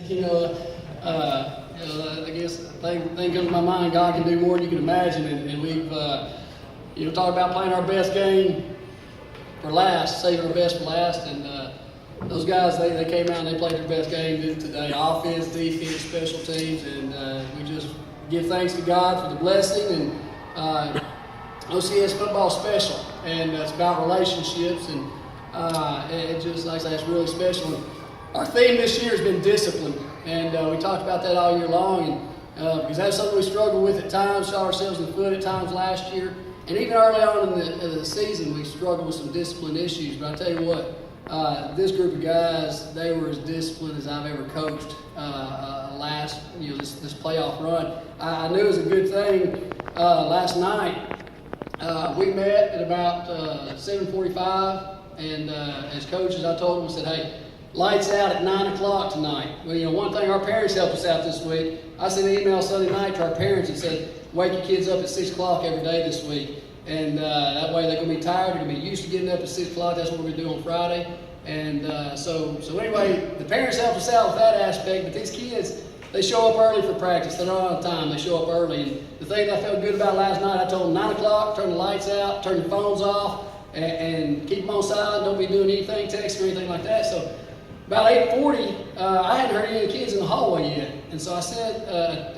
I guess the thing comes to my mind, God can do more than you can imagine, and we've, talked about playing our best game for last, saving our best for last, and those guys, they came out and they played their best game today, offense, defense, special teams, and we just give thanks to God for the blessing, and OCS football is special, and it's about relationships, and it just, like I say, it's really special. And our theme this year has been discipline, and we talked about that all year long, and because that's something we struggled with at times, shot ourselves in the foot at times last year, and even early on in the season, we struggled with some discipline issues. But I tell you what, this group of guys, they were as disciplined as I've ever coached this playoff run. I knew it was a good thing. Last night, we met at about 7:45, and as coaches, I told them, I said, hey, lights out at 9 o'clock tonight. Well, one thing, our parents helped us out this week. I sent an email Sunday night to our parents and said, wake your kids up at 6 o'clock every day this week. And that way they're going to be tired. They're going to be used to getting up at 6 o'clock. That's what we're going to do on Friday. And so anyway, the parents helped us out with that aspect. But these kids, they show up early for practice. They're not on time. They show up early. And the thing that I felt good about last night, I told them 9 o'clock, turn the lights out, turn your phones off, and keep them on silent. Don't be doing anything, texting or anything like that. So about 8:40, I hadn't heard any of the kids in the hallway yet. And so I said,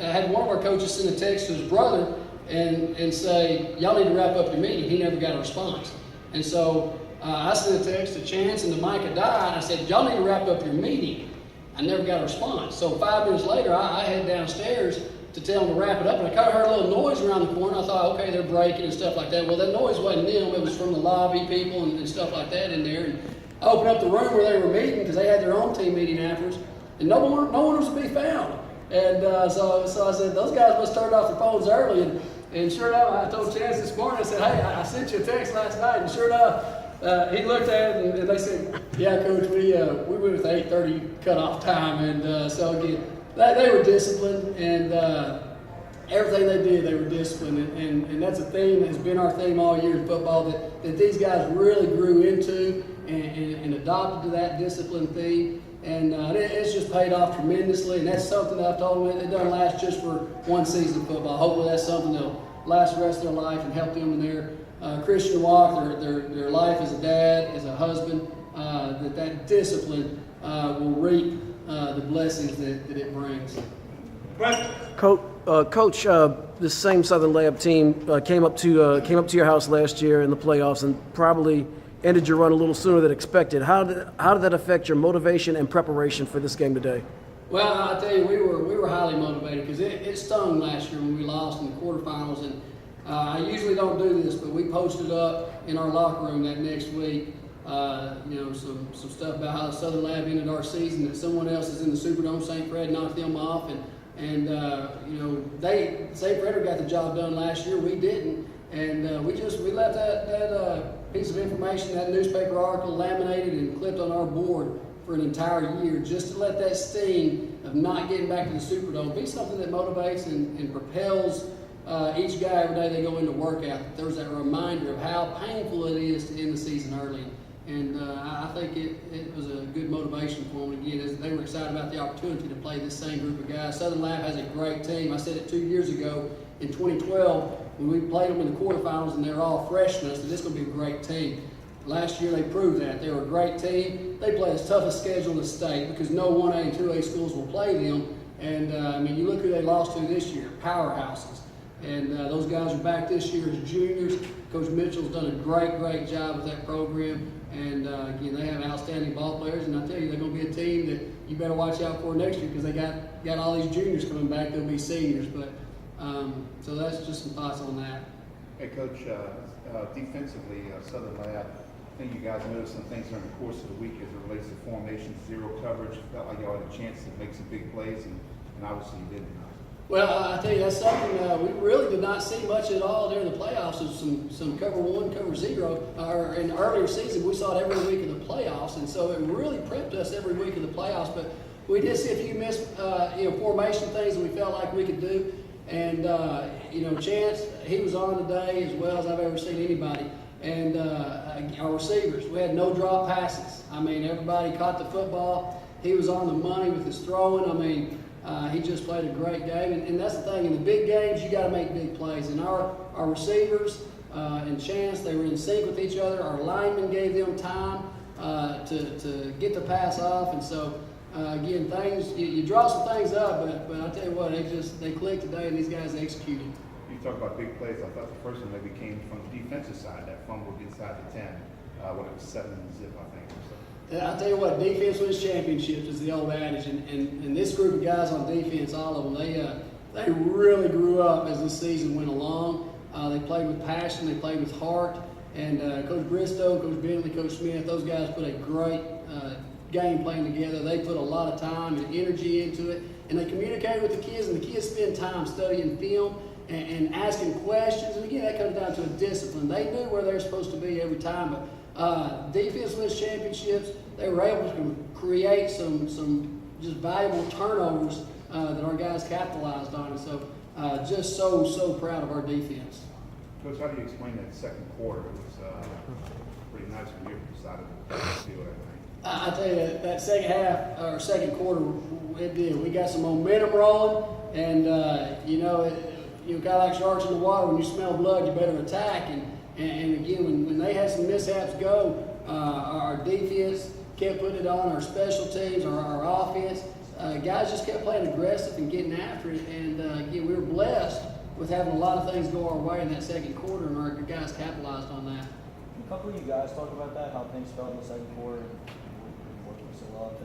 I had one of our coaches send a text to his brother and say, y'all need to wrap up your meeting. He never got a response. And so I sent a text to Chance and to Micah Dye, and I said, y'all need to wrap up your meeting. I never got a response. So 5 minutes later, I head downstairs to tell them to wrap it up, and I kind of heard a little noise around the corner. I thought, okay, they're breaking and stuff like that. Well, that noise wasn't them. It was from the lobby people and stuff like that in there. And I opened up the room where they were meeting because they had their own team meeting afterwards, and no one was to be found. And so I said, those guys must have turned off their phones early. And sure enough, I told Chance this morning, I said, hey, I sent you a text last night. And sure enough, he looked at it and they said, yeah, Coach, we went with 8:30 cutoff time. And so again, they were disciplined, and everything they did, they were disciplined. And that's a theme that has been our theme all year in football, that these guys really grew into and adopted to that discipline theme. And it's just paid off tremendously, and that's something that I've told them, it doesn't last just for one season of football. Hopefully that's something that'll last the rest of their life and help them in their Christian walk, their life as a dad, as a husband, that discipline will reap the blessings that it brings. Coach, this same Southern Lab team came up to your house last year in the playoffs and probably ended your run a little sooner than expected. How did that affect your motivation and preparation for this game today? Well, I tell you, we were highly motivated because it stung last year when we lost in the quarterfinals. And I usually don't do this, but we posted up in our locker room that next week, some stuff about how the Southern Lab ended our season, that someone else is in the Superdome, St. Fred knocked them off, and St. Frederick got the job done last year. We didn't, and we left that piece of information, that newspaper article, laminated and clipped on our board for an entire year, just to let that sting of not getting back to the Superdome be something that motivates and propels each guy every day they go into workout. There's that reminder of how painful it is to end the season early. And I think it was a good motivation for them. Again, as they were excited about the opportunity to play this same group of guys. Southern Lab has a great team. I said it 2 years ago in 2012 when we played them in the quarterfinals, and they were all freshmen. I said, this is going to be a great team. Last year they proved that. They were a great team. They play the toughest schedule in the state because no 1A and 2A schools will play them. And you look who they lost to this year, powerhouses. And those guys are back this year as juniors. Coach Mitchell's done a great job with that program. And again, they have outstanding ball players. And I tell you, they're going to be a team that you better watch out for next year because they got all these juniors coming back. They'll be seniors. But so that's just some thoughts on that. Hey, Coach, defensively, Southern Lab, I think you guys noticed some things during the course of the week as it relates to formation, zero coverage. Felt like y'all had a chance to make some big plays, and obviously you didn't. Well, I tell you, that's something we really did not see much at all during the playoffs. Of some cover one, cover zero. Or in the earlier season, we saw it every week of the playoffs, and so it really prepped us every week of the playoffs. But we did see a few missed, formation things that we felt like we could do. And Chance, he was on today as well as I've ever seen anybody. And our receivers, we had no drop passes. I mean, everybody caught the football, He was on the money with his throwing. I mean, he just played a great game. And that's the thing, in the big games, you got to make big plays. And our receivers and Chance, they were in sync with each other. Our linemen gave them time to get the pass off. And so, again, you draw some things up, but I'll tell you what, they clicked today, and these guys executed. You talk about big plays. I thought the first one maybe came from the defensive side, that fumble inside the 10, when it was 7-0, I think. And I'll tell you what, defense wins championships is the old adage, and this group of guys on defense, all of them, they really grew up as this season went along. They played with passion, they played with heart, and Coach Bristow, Coach Bentley, Coach Smith, those guys put a great game playing together. They put a lot of time and energy into it, and they communicated with the kids, and the kids spend time studying film and asking questions. And again, that comes down to a discipline. They knew where they're supposed to be every time, but defense wins championships. They were able to create some just valuable turnovers that our guys capitalized on. And so just so proud of our defense. Coach, how do you explain that second quarter? It was pretty nice when you decided to do it, I think. I tell you, that second half, or second quarter, it did. We got some momentum rolling, and you kind of like sharks in the water. When you smell blood, you better attack. And again, when they had some mishaps go, our defense kept putting it on, our special teams, our offense. Guys just kept playing aggressive and getting after it. And again, we were blessed with having a lot of things go our way in that second quarter, and our guys capitalized on that. A couple of you guys talk about that, how things felt in the second quarter, and working so well out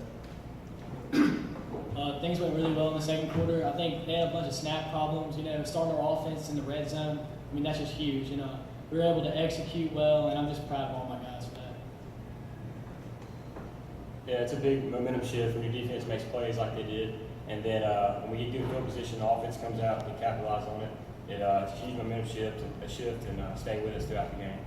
there. Things went really well in the second quarter. I think they had a bunch of snap problems, starting their offense in the red zone. I mean, that's just huge, We were able to execute well, and I'm just proud of all my guys for that. Yeah, it's a big momentum shift when your defense makes plays like they did. And then when we get good field position, the offense comes out and capitalize on it. It's a huge momentum shift and stay with us throughout the game.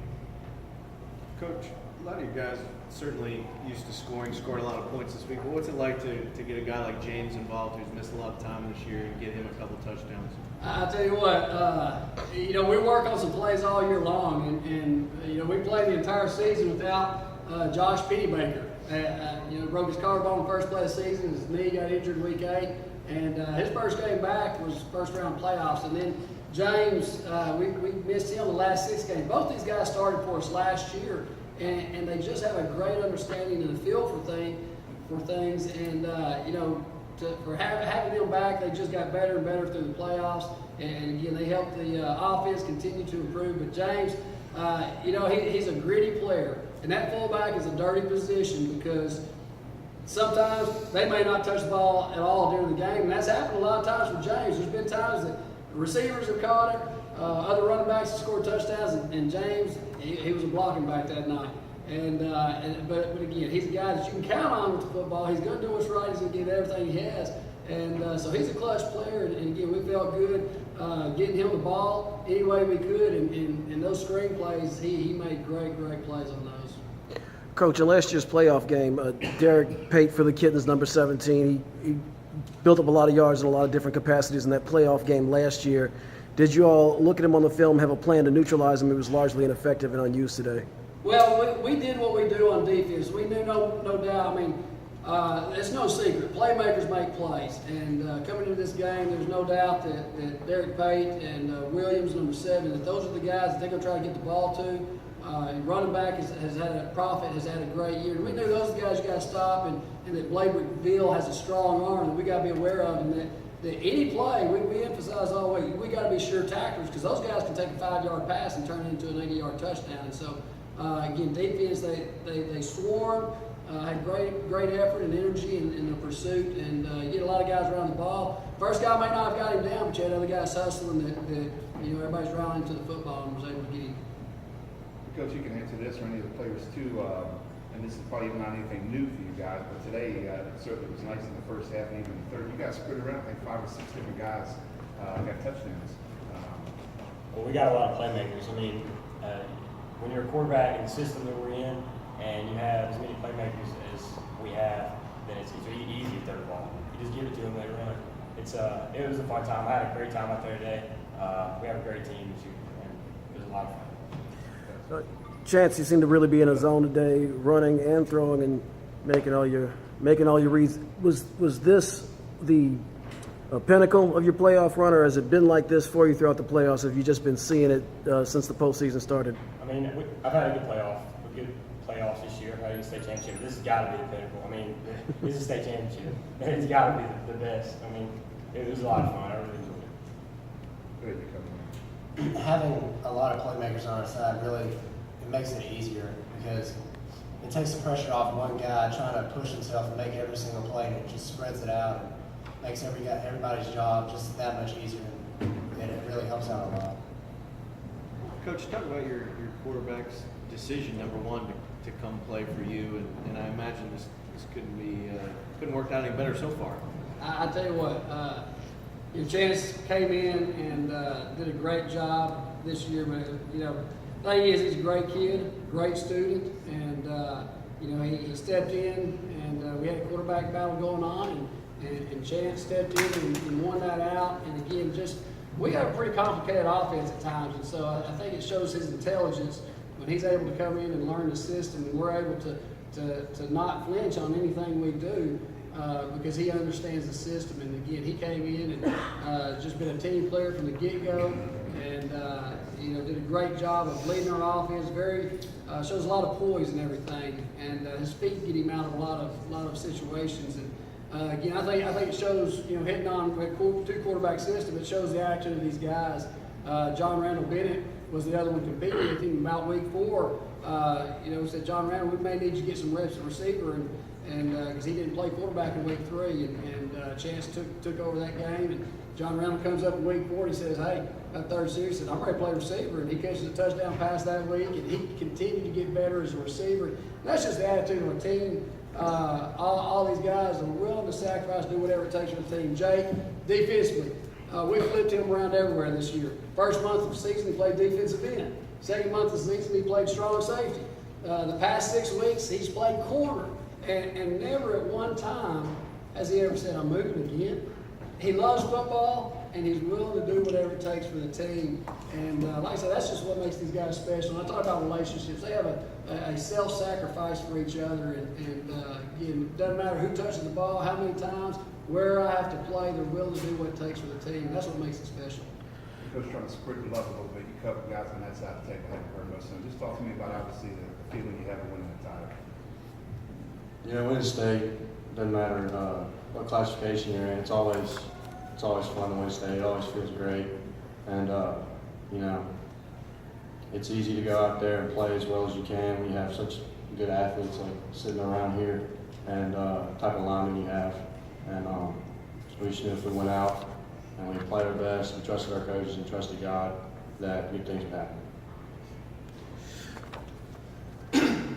Coach, a lot of you guys certainly used to scoring a lot of points this week. But what's it like to get a guy like James involved who's missed a lot of time this year and get him a couple touchdowns? I'll tell you what, we work on some plays all year long, and we played the entire season without Josh Pennybaker. Broke his collarbone in the first play of the season. His knee got injured week 8, and his first game back was first round playoffs. And then James, we missed him the last 6 games. Both these guys started for us last year, and they just have a great understanding and a feel for things. And for having them back, they just got better and better through the playoffs. And again, they helped the offense continue to improve. But James, he's a gritty player. And that fullback is a dirty position because sometimes they may not touch the ball at all during the game. And that's happened a lot of times for James. There's been times that receivers have caught it, other running backs have scored touchdowns, and James, he was a blocking back that night. But again, he's a guy that you can count on with the football. He's going to do what's right. He's going to give everything he has. And so he's a clutch player. And again, we felt good getting him the ball any way we could. And those screen plays, he made great plays on those. Coach, in last year's playoff game, Derek Pate for the Kittens, number 17, he built up a lot of yards in a lot of different capacities in that playoff game last year. Did you all look at him on the film, have a plan to neutralize him? He was largely ineffective and unused today. Well, we did what we do on defense. We knew no doubt. I mean, it's no secret. Playmakers make plays. And coming into this game, there's no doubt that Derek Pate and Williams, number 7, that those are the guys that they're going to try to get the ball to. Running back has had a great year. And we knew those are the guys you got to stop, and that Blake McVille has a strong arm that we got to be aware of, and that any play, we emphasize all the way, we got to be sure tacklers, because those guys can take a 5-yard pass and turn it into an 80-yard touchdown. And so, again, defense, they swarmed, had great effort and energy in the pursuit, and you get a lot of guys around the ball. First guy may not have got him down, but you had other guys hustling that everybody's rallying to the football and was able to get him. Coach, you can answer this or any of the players too, and this is probably not anything new for you guys, but today it certainly was nice in the first half and even the third. You guys spread around, I think 5 or 6 different guys got touchdowns. Well, we got a lot of playmakers. I mean, when you're a quarterback in the system that we're in, and you have as many playmakers as we have, then it's easy to throw the ball. You just give it to them, they run. It was a fun time. I had a great time out there today. We have a great team this year, and it was a lot of fun. Chance, you seem to really be in a zone today, running and throwing and making all your making all your reads. Was this the pinnacle of your playoff run, or has it been like this for you throughout the playoffs? Have you just been seeing it since the postseason started? I mean, I've had a good playoffs this year. I've had a good state championship. This has got to be the pinnacle. I mean, this is a state championship. It's got to be the best. I mean, it was a lot of fun. I really enjoyed it. Go ahead, you come. Having a lot of playmakers on our side really it makes it easier because it takes the pressure off one guy trying to push himself and make every single play, and it just spreads it out and makes everybody's job just that much easier, and it really helps out a lot. Coach, talk about your quarterback's decision, number one, to come play for you, and I imagine this couldn't work out any better so far. I tell you what, Chance came in and did a great job this year, man. The thing is, he's a great kid, great student, and he stepped in, and we had a quarterback battle going on, and Chance stepped in and won that out. And again, we have a pretty complicated offense at times, and so I think it shows his intelligence when he's able to come in and learn the system, and we're able to not flinch on anything we do. Because he understands the system, and again, he came in and just been a team player from the get-go, and did a great job of leading our offense. Shows a lot of poise and everything, and his feet get him out of a lot of situations. And again, I think it shows hitting on a two quarterback system. It shows the attitude of these guys. John Randall Bennett was the other one competing with him about week 4. Said John Randall, we may need you to get some reps at receiver, and because he didn't play quarterback in week 3, and Chance took over that game, and John Randall comes up in week 4 and he says, hey, that third series, he said, I'm ready to play receiver, and he catches a touchdown pass that week, and he continued to get better as a receiver. And that's just the attitude of a team. All these guys are willing to sacrifice, do whatever it takes for the team. Jake, defensively, we flipped him around everywhere this year. First month of the season, he played defensive end. Second month of the season, he played strong safety. The past 6 weeks, he's played corner. And never at one time has he ever said, I'm moving again. He loves football, and he's willing to do whatever it takes for the team. And like I said, that's just what makes these guys special. And I talk about relationships. They have a self-sacrifice for each other. And again, it doesn't matter who touches the ball, how many times, where I have to play, they're willing to do what it takes for the team. That's what makes it special. Coach, trying to spread the love a little bit. You cover guys on that side of the table, haven't heard much. So just talk to me about obviously the feeling you have of winning the title. Winning state doesn't matter what classification you're in. It's always fun to win state. It always feels great, and it's easy to go out there and play as well as you can. We have such good athletes like sitting around here, and type of linemen you have, and we just knew if we went out and we played our best, we trusted our coaches and trusted God, that good things would happen.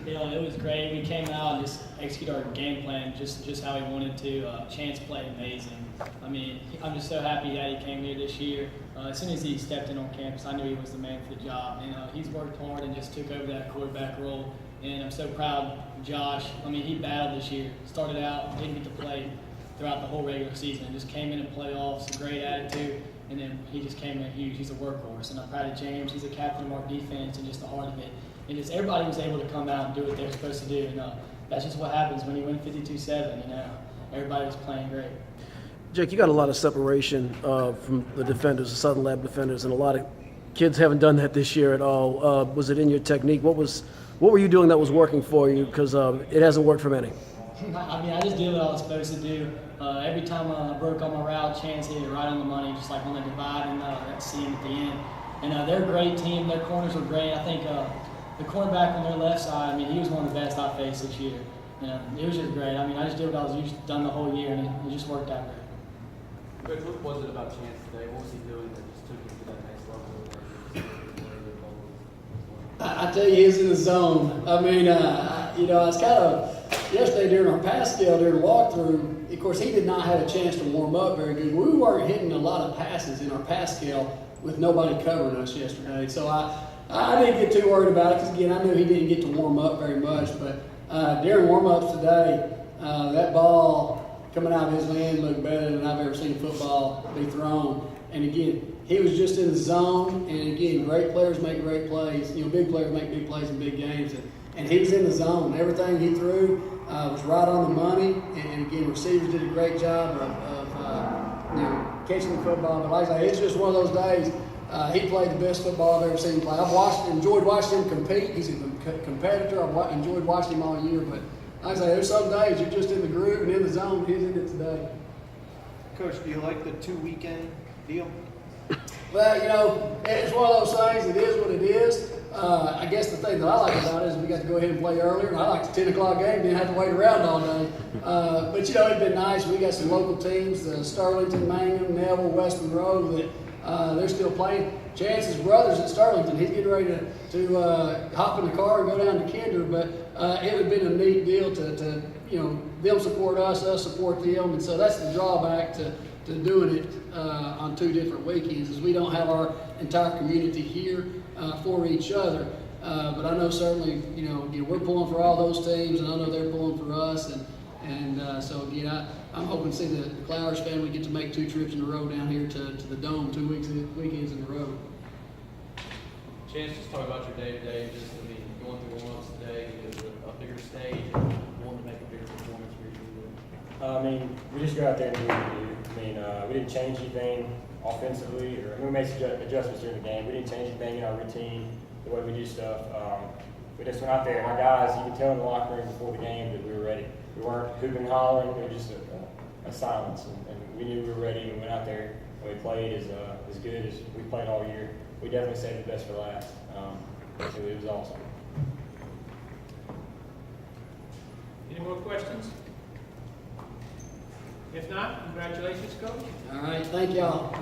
It was great. We came out and just executed our game plan just how we wanted to. Chance played amazing. I mean, I'm just so happy that he came here this year. As soon as he stepped in on campus, I knew he was the man for the job. And he's worked hard and just took over that quarterback role. And I'm so proud of Josh. I mean, he battled this year. Started out, didn't get to play throughout the whole regular season. And just came in playoffs, a great attitude. And then he just came in huge. He's a workhorse. And I'm proud of James. He's a captain of our defense and just the heart of it. And just everybody was able to come out and do what they were supposed to do. And that's just what happens when you win 52-7, Everybody was playing great. Jake, you got a lot of separation from the defenders, the Southern Lab defenders, and a lot of kids haven't done that this year at all. Was it in your technique? What were you doing that was working for you? Because it hasn't worked for many. I mean, I just did what I was supposed to do. Every time I broke on my route, Chance hit it right on the money, just like on the divide and that seam at the end. And they're a great team. Their corners were great. I think the cornerback on their left side, I mean, he was one of the best I faced this year. It was just great. I mean, I just did what I was used to done the whole year, and it just worked out great. Coach, what was it about Chance today? What was he doing that just took him to that next level? I tell you, he's in the zone. I mean, it's kind of yesterday during our pass scale, during the walkthrough, of course, he did not have a chance to warm up very good. We weren't hitting a lot of passes in our pass scale with nobody covering us yesterday. So I didn't get too worried about it because, again, I knew he didn't get to warm up very much. But during warm-ups today, that ball coming out of his hand looked better than I've ever seen football be thrown. And, again, he was just in the zone. And, again, great players make great plays. Big players make big plays in big games. And he was in the zone. Everything he threw, was right on the money. And again, receivers did a great job of catching the football. But like I say, it's just one of those days. He played the best football I've ever seen him play. Enjoyed watching him compete. He's a competitor. I've enjoyed watching him all year. But like I say, there's some days you're just in the groove and in the zone. He's in it today. Coach, do you like the 2-weekend deal? Well, it's one of those things. It is what it is. I guess the thing that I like about it is we got to go ahead and play earlier. And I like the 10 o'clock game. Didn't have to wait around all day. But it's been nice. We got some local teams: Sterlington, Mangum, Neville, West Monroe. That they're still playing. Chance's brother's at Sterlington. He's getting ready to hop in the car and go down to Kinder. But it would have been a neat deal to them support us support them, and so that's the drawback to doing it on 2 different weekends is we don't have our entire community here for each other. But I know certainly we're pulling for all those teams, and I know they're pulling for us, and so again I'm hoping to see the Clowers family get to make 2 trips in a row down here to the Dome 2 weekends in a row. Chance, just talk about your day-to-day, just, going through warm-ups today, is it a bigger stage, and wanting to make a bigger performance for you? We just go out there and do what we do. We didn't change anything offensively, or we made some adjustments during the game. We didn't change anything in our routine, the way we do stuff. We just went out there, and our guys, you could tell in the locker room before the game that we were ready. We weren't hooping and hollering, it was just a silence, and we knew we were ready, and we went out there, and we played as good as we played all year. We definitely saved the best for last. It was awesome. Any more questions? If not, congratulations, Coach. All right, thank y'all.